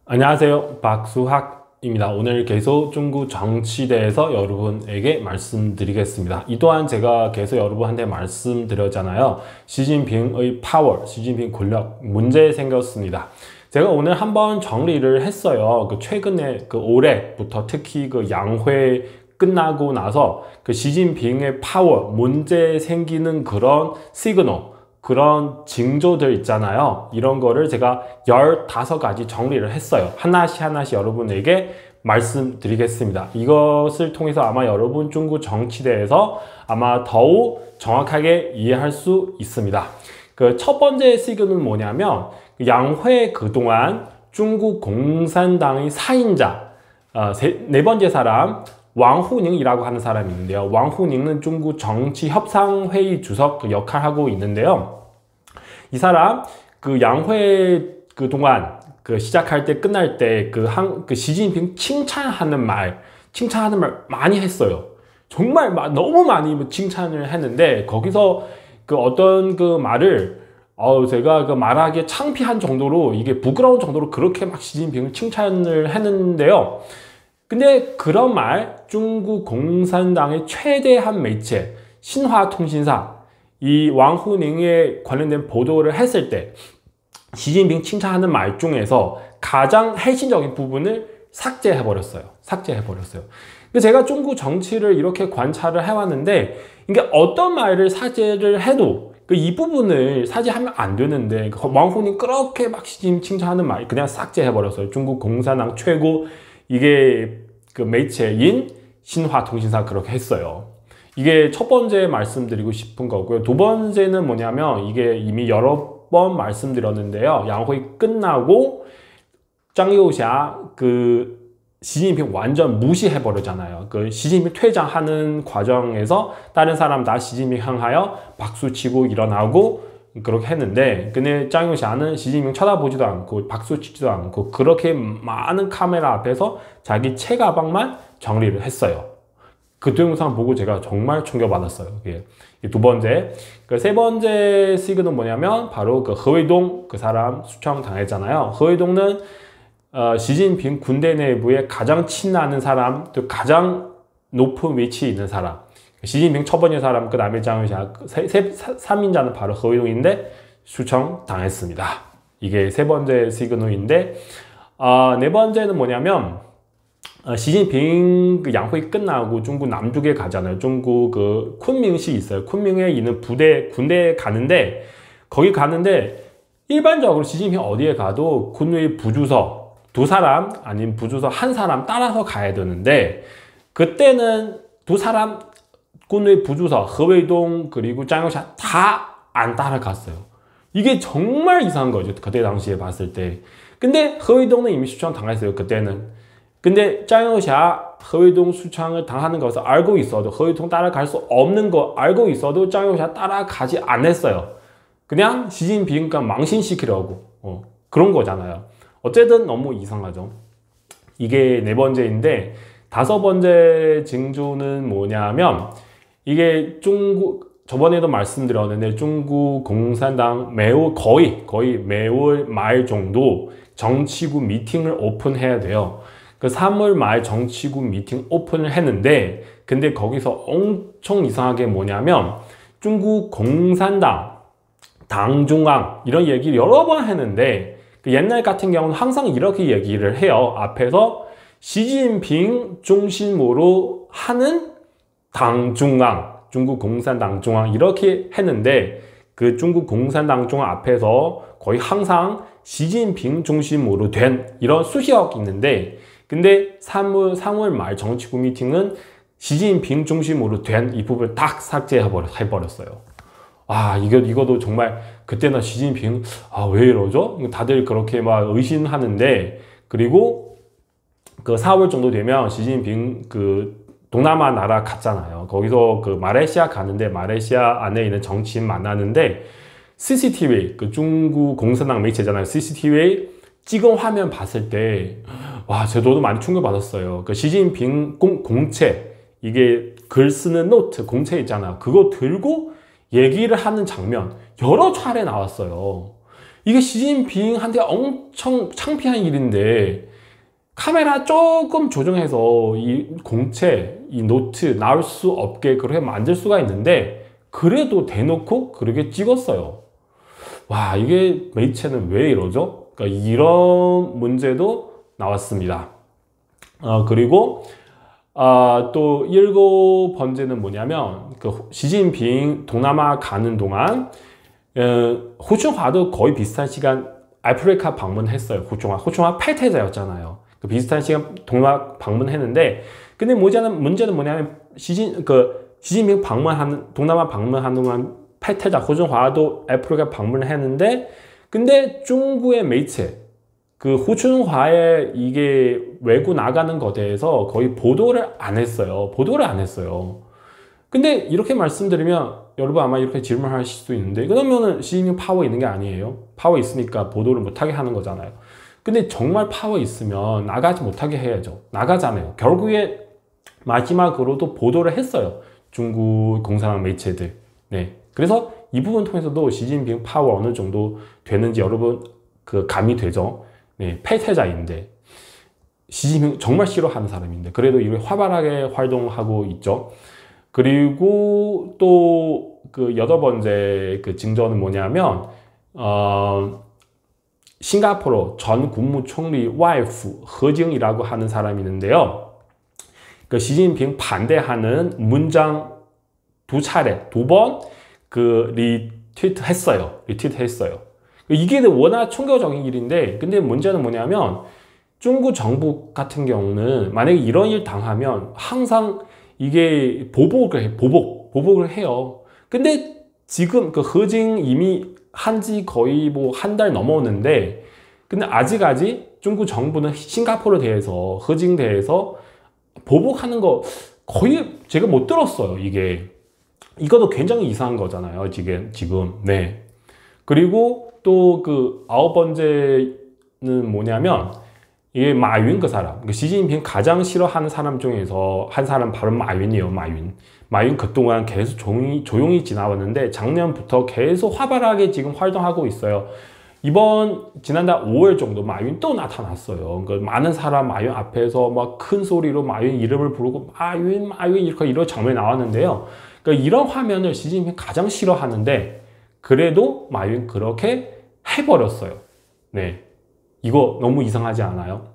안녕하세요. 박수학입니다. 오늘 계속 중국 정치에 대해서 여러분에게 말씀드리겠습니다. 이 또한 제가 계속 여러분한테 말씀드렸잖아요. 시진핑의 파워, 시진핑 권력 문제 생겼습니다. 제가 오늘 한번 정리를 했어요. 최근에 올해부터 특히 양회 끝나고 나서 시진핑의 파워 문제 생기는 그런 시그널, 그런 징조들 있잖아요. 이런 거를 제가 15가지 정리를 했어요. 하나씩 여러분에게 말씀드리겠습니다. 이것을 통해서 아마 여러분 중국 정치에 대해서 아마 더욱 정확하게 이해할 수 있습니다. 첫 번째 시그널은 뭐냐면 양회 그동안 중국 공산당의 사인자, 네 번째 사람 왕후닝이라고 하는 사람이 있는데요. 왕후닝은 중국 정치협상회의 주석 역할을 하고 있는데요. 이 사람 양회 그동안 시작할 때 끝날 때 시진핑 칭찬하는 말 많이 했어요. 정말 너무 많이 칭찬을 했는데 거기서 어떤 말을 제가 말하기에 창피한 정도로 이게 부끄러운 정도로 그렇게 시진핑을 칭찬을 했는데요. 근데 그런 말 중국 공산당의 최대한 매체 신화통신사 이 왕후닝에 관련된 보도를 했을 때 시진핑 칭찬하는 말 중에서 가장 핵심적인 부분을 삭제해버렸어요. 제가 중국 정치를 이렇게 관찰을 해왔는데 이게 어떤 말을 삭제를 해도 이 부분을 삭제하면 안 되는데 왕후닝 그렇게 시진핑 칭찬하는 말 그냥 삭제해버렸어요. 중국 공산당 최고 이게 매체인 신화통신사 그렇게 했어요. 이게 첫 번째 말씀드리고 싶은 거고요. 두 번째는 뭐냐면 이게 이미 여러 번 말씀드렸는데요. 양회 끝나고 짱요샤 시진핑 완전 무시해버리잖아요. 시진핑 퇴장하는 과정에서 다른 사람 다 시진핑 향하여 박수치고 일어나고 그렇게 했는데 근데 짱요샤는 시진핑 쳐다보지도 않고 박수치지도 않고 그렇게 많은 카메라 앞에서 자기 채가방만 정리를 했어요. 그 동영상 보고 제가 정말 충격받았어요. 두 번째. 세 번째 시그널은 뭐냐면 바로 허웨이동 사람 수청당했잖아요. 허웨이동은 시진핑 군대 내부에 가장 친하는 사람, 또 가장 높은 위치에 있는 사람. 시진핑 첫 번째 사람, 그 다음에 짱요샤, 3인자는 바로 허웨이동인데 수청당했습니다. 이게 세 번째 시그널인데 네 번째는 뭐냐면 시진핑 양회 끝나고 중국 남쪽에 가잖아요. 중국 쿤밍시 있어요. 쿤밍에 있는 군대에 가는데 거기 가는데 일반적으로 시진핑 어디에 가도 군의 부주석 두 사람 아니면 부주석 한 사람 따라서 가야 되는데 그때는 두 사람 군의 부주석 허웨이동 그리고 짱요샤 다 안 따라갔어요. 이게 정말 이상한 거죠. 그때 당시에 봤을 때. 근데 허웨이동은 이미 수청 당했어요. 그때는. 근데 짱요샤 허웨이동 수청을 당하는 것을 알고 있어도 허웨이동 따라갈 수 없는 거 알고 있어도 짱요샤 따라가지 않았어요. 그냥 시진핑 망신시키려고 그런 거잖아요. 어쨌든 너무 이상하죠. 이게 네 번째인데 다섯 번째 징조는 뭐냐면 이게 저번에도 말씀드렸는데 중국 공산당 거의 매월 말 정도 정치국 미팅을 오픈해야 돼요. 3월 말 정치국 미팅 오픈을 했는데 근데 거기서 엄청 이상하게 뭐냐면 중국 공산당 당중앙 이런 얘기를 여러 번 했는데 옛날 같은 경우는 항상 이렇게 얘기를 해요. 앞에서 시진핑 중심으로 하는 당중앙 중국 공산당 중앙 이렇게 했는데 중국 공산당 중앙 앞에서 거의 항상 시진핑 중심으로 된 이런 수식어가 있는데 근데 3월 말 정치국 미팅은 시진핑 중심으로 된 이 부분을 딱 삭제해버렸어요. 이거도 정말 그때는 시진핑 왜 이러죠? 다들 그렇게 의심하는데 그리고 4월 정도 되면 시진핑 동남아 나라 갔잖아요. 거기서 말레이시아 가는데 말레이시아 안에 있는 정치인 만나는데 CCTV 중국 공산당 매체잖아요. CCTV 찍은 화면 봤을 때 저도 많이 충격받았어요. 시진핑 공채 이게 글 쓰는 노트 공채 있잖아요. 그거 들고 얘기를 하는 장면 여러 차례 나왔어요. 이게 시진핑한테 엄청 창피한 일인데 카메라 조금 조정해서 이 공채, 이 노트 나올 수 없게 그렇게 만들 수가 있는데 그래도 대놓고 그렇게 찍었어요. 와, 이게 매체는 왜 이러죠? 그러니까 이런 문제도 나왔습니다. 그리고 또 일곱 번째는 뭐냐면 그 시진핑 동남아 가는 동안 호충화도 거의 비슷한 시간 아프리카 방문했어요. 호충화 패퇴자였잖아요. 그 비슷한 시간 동남아 방문했는데 근데 문제는 뭐냐면 시진핑 동남아 방문하는 동안 패퇴자 호충화도 아프리카 방문했는데 근데 중국의 매체 그 호춘화에 이게 외국 나가는 것에 대해서 거의 보도를 안 했어요. 근데 이렇게 말씀드리면 여러분 아마 이렇게 질문하실 수 있는데 그러면은 시진핑 파워 있는 게 아니에요? 파워 있으니까 보도를 못하게 하는 거잖아요. 근데 정말 파워 있으면 나가지 못하게 해야죠. 나가잖아요. 결국에 마지막으로도 보도를 했어요. 중국 공산당 매체들. 네. 그래서 이 부분 통해서도 시진핑 파워 어느 정도 되는지 여러분 그 감이 되죠. 네, 패퇴자인데 시진핑 정말 싫어하는 사람인데 그래도 이렇게 활발하게 활동하고 있죠. 그리고 또 그 여덟 번째 그 징조는 뭐냐면 싱가포르 전 국무총리 와이프 허징이라고 하는 사람이 있는데요. 그 시진핑 반대하는 문장 두 번 그 리트윗 했어요. 이게 워낙 충격적인 일인데 근데 문제는 뭐냐면 중국 정부 같은 경우는 만약에 이런 일 당하면 항상 이게 보복을 해요. 근데 지금 그 허징 이미 한지 거의 뭐 한 달 넘었는데 근데 아직까지 중국 정부는 싱가포르 대해서 허징 대해서 보복하는 거 거의 제가 못 들었어요. 이것도 굉장히 이상한 거잖아요. 지금. 네. 그리고 또 그 아홉 번째는 뭐냐면 이게 마윈 그 사람, 시진핑 가장 싫어하는 사람 중에서 한 사람 바로 마윈이에요. 마윈 그동안 계속 조용히 지나왔는데 작년부터 계속 활발하게 지금 활동하고 있어요. 지난달 5월 정도 마윈 또 나타났어요. 그러니까 많은 사람 마윈 앞에서 막 큰 소리로 마윈 이름을 부르고 마윈 이런 장면이 나왔는데요. 그러니까 이런 화면을 시진핑 가장 싫어하는데 그래도 마윈 그렇게 해버렸어요. 네, 이거 너무 이상하지 않아요?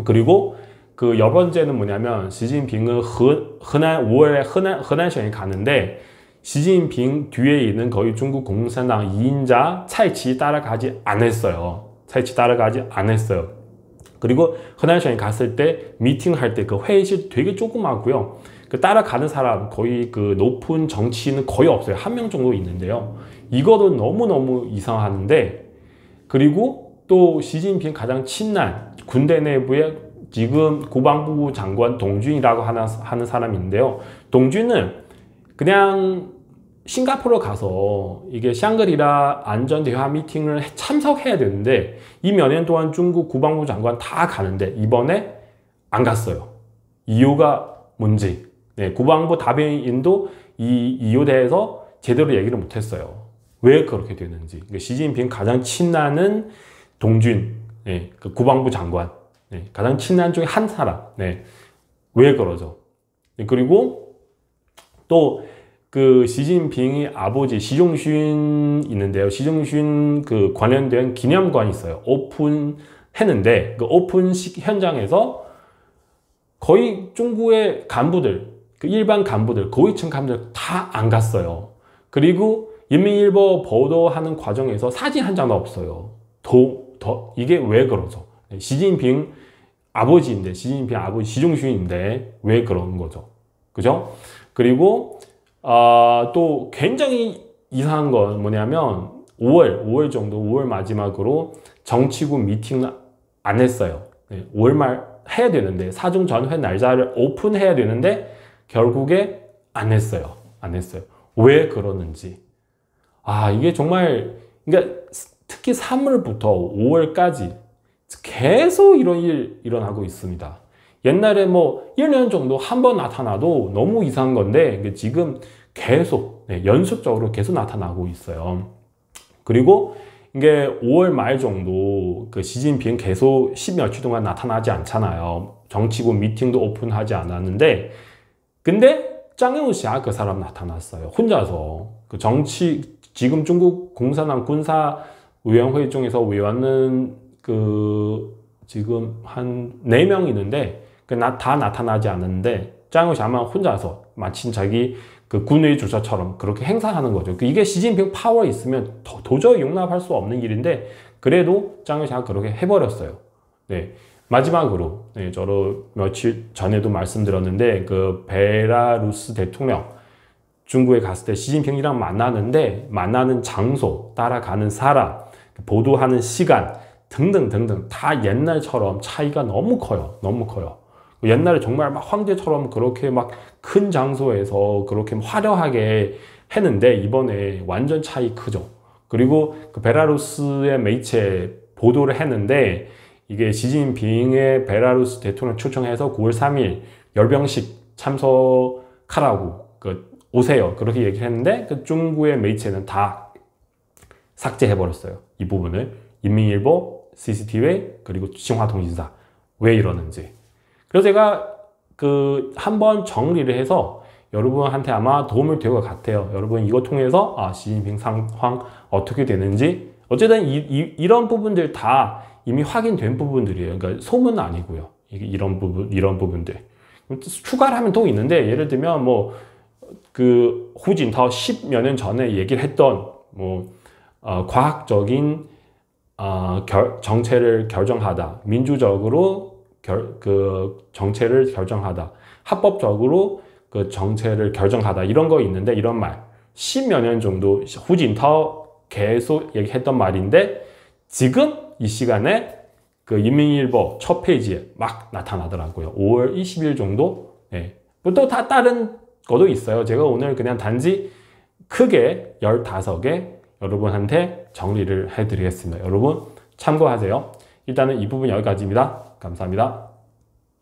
그리고 그 열 번째는 뭐냐면 시진핑은 5월에 허난시행에 가는데 시진핑 뒤에 있는 거의 중국 공산당 2인자 차이치 따라가지 않았어요. 그리고 허난시행에 갔을 때 미팅할 때 그 회의실 되게 조그맣고요. 그 따라가는 사람 거의 그 높은 정치인은 거의 없어요. 한 명 정도 있는데요. 이거도 너무너무 이상하는데 그리고 또 시진핑 가장 친한 군대 내부에 지금 국방부 장관 동준이라고 하는 사람인데요. 동준은 그냥 싱가포르 가서 이게 샹그리라 안전대화 미팅을 참석해야 되는데 이 몇 년 동안 중국 국방부 장관 다 가는데 이번에 안 갔어요. 이유가 뭔지 국방부 답변인도 이 이유에 대해서 제대로 얘기를 못했어요. 왜 그렇게 되는지. 시진핑 가장 친한 동준 그 국방부 장관 가장 친한 중에 한 사람 왜 그러죠? 그리고 또 그 시진핑의 아버지 시종슌 있는데요. 시종슌 그 관련된 기념관이 있어요. 오픈했는데 그 오픈식 현장에서 거의 중국의 간부들, 그 일반 간부들, 고위층 간부들 다 안 갔어요. 그리고 인민일보 보도하는 과정에서 사진 한 장도 없어요. 이게 왜 그러죠? 시진핑 아버지인데, 시진핑 아버지 시종슌인데 왜 그런 거죠? 그죠? 그리고 또 굉장히 이상한 건 뭐냐면 5월 마지막으로 정치군 미팅을 안 했어요. 5월 말 해야 되는데 사중 전회 날짜를 오픈해야 되는데 결국에 안 했어요. 왜 그러는지. 이게 정말 그러니까 특히 3월부터 5월까지 계속 이런 일 일어나고 있습니다. 옛날에 뭐 1년 정도 한 번 나타나도 너무 이상한 건데 지금 계속 연속적으로 계속 나타나고 있어요. 그리고 이게 5월 말 정도 그 시진핑 계속 10여일 동안 나타나지 않잖아요. 정치국 미팅도 오픈하지 않았는데, 근데 장영시아 그 사람 나타났어요. 혼자서. 그 지금 중국 공산당 군사위원회 중에서 위원은 지금 한 4명 있는데, 다 나타나지 않는데, 장영시아만 혼자서 마침 자기 그 군의 주자처럼 그렇게 행사하는 거죠. 이게 시진핑 파워 있으면 도저히 용납할 수 없는 일인데, 그래도 장영시아가 그렇게 해버렸어요. 네. 마지막으로, 네, 저로 며칠 전에도 말씀드렸는데, 그 베라루스 대통령, 중국에 갔을 때 시진핑이랑 만나는데, 만나는 장소, 따라가는 사람, 보도하는 시간, 등등등등, 다 옛날처럼 차이가 너무 커요. 너무 커요. 옛날에 정말 막 황제처럼 그렇게 막 큰 장소에서 그렇게 화려하게 했는데, 이번에 완전 차이 크죠. 그리고 그 베라루스의 매체 보도를 했는데, 이게 시진핑의 베라루스 대통령 초청해서 9월 3일 열병식 참석하라고 오세요. 그렇게 얘기를 했는데, 그 중국의 매체는 다 삭제해버렸어요. 이 부분을. 인민일보, CCTV, 그리고 신화통신사. 왜 이러는지. 그래서 제가 한번 정리를 해서 여러분한테 아마 도움을 될 것 같아요. 여러분 이거 통해서 시진핑 상황 어떻게 되는지, 어쨌든 이런 부분들 다 이미 확인된 부분들이에요. 그러니까 소문은 아니고요. 이런 부분들. 추가를 하면 또 있는데, 예를 들면 후진타오 10여 년 전에 얘기를 했던 과학적인 정체를 결정하다, 민주적으로 정체를 결정하다, 합법적으로 그 정체를 결정하다, 이런 거 있는데, 이런 말 10여 년 정도 후진타오 계속 얘기했던 말인데, 지금 이 시간에 그 인민일보 첫 페이지에 막 나타나더라고요. 5월 20일 정도. 네. 또 다 다른 것도 있어요. 제가 오늘 그냥 단지 크게 15개 여러분한테 정리를 해드리겠습니다. 여러분 참고하세요. 일단은 이 부분 여기까지입니다. 감사합니다.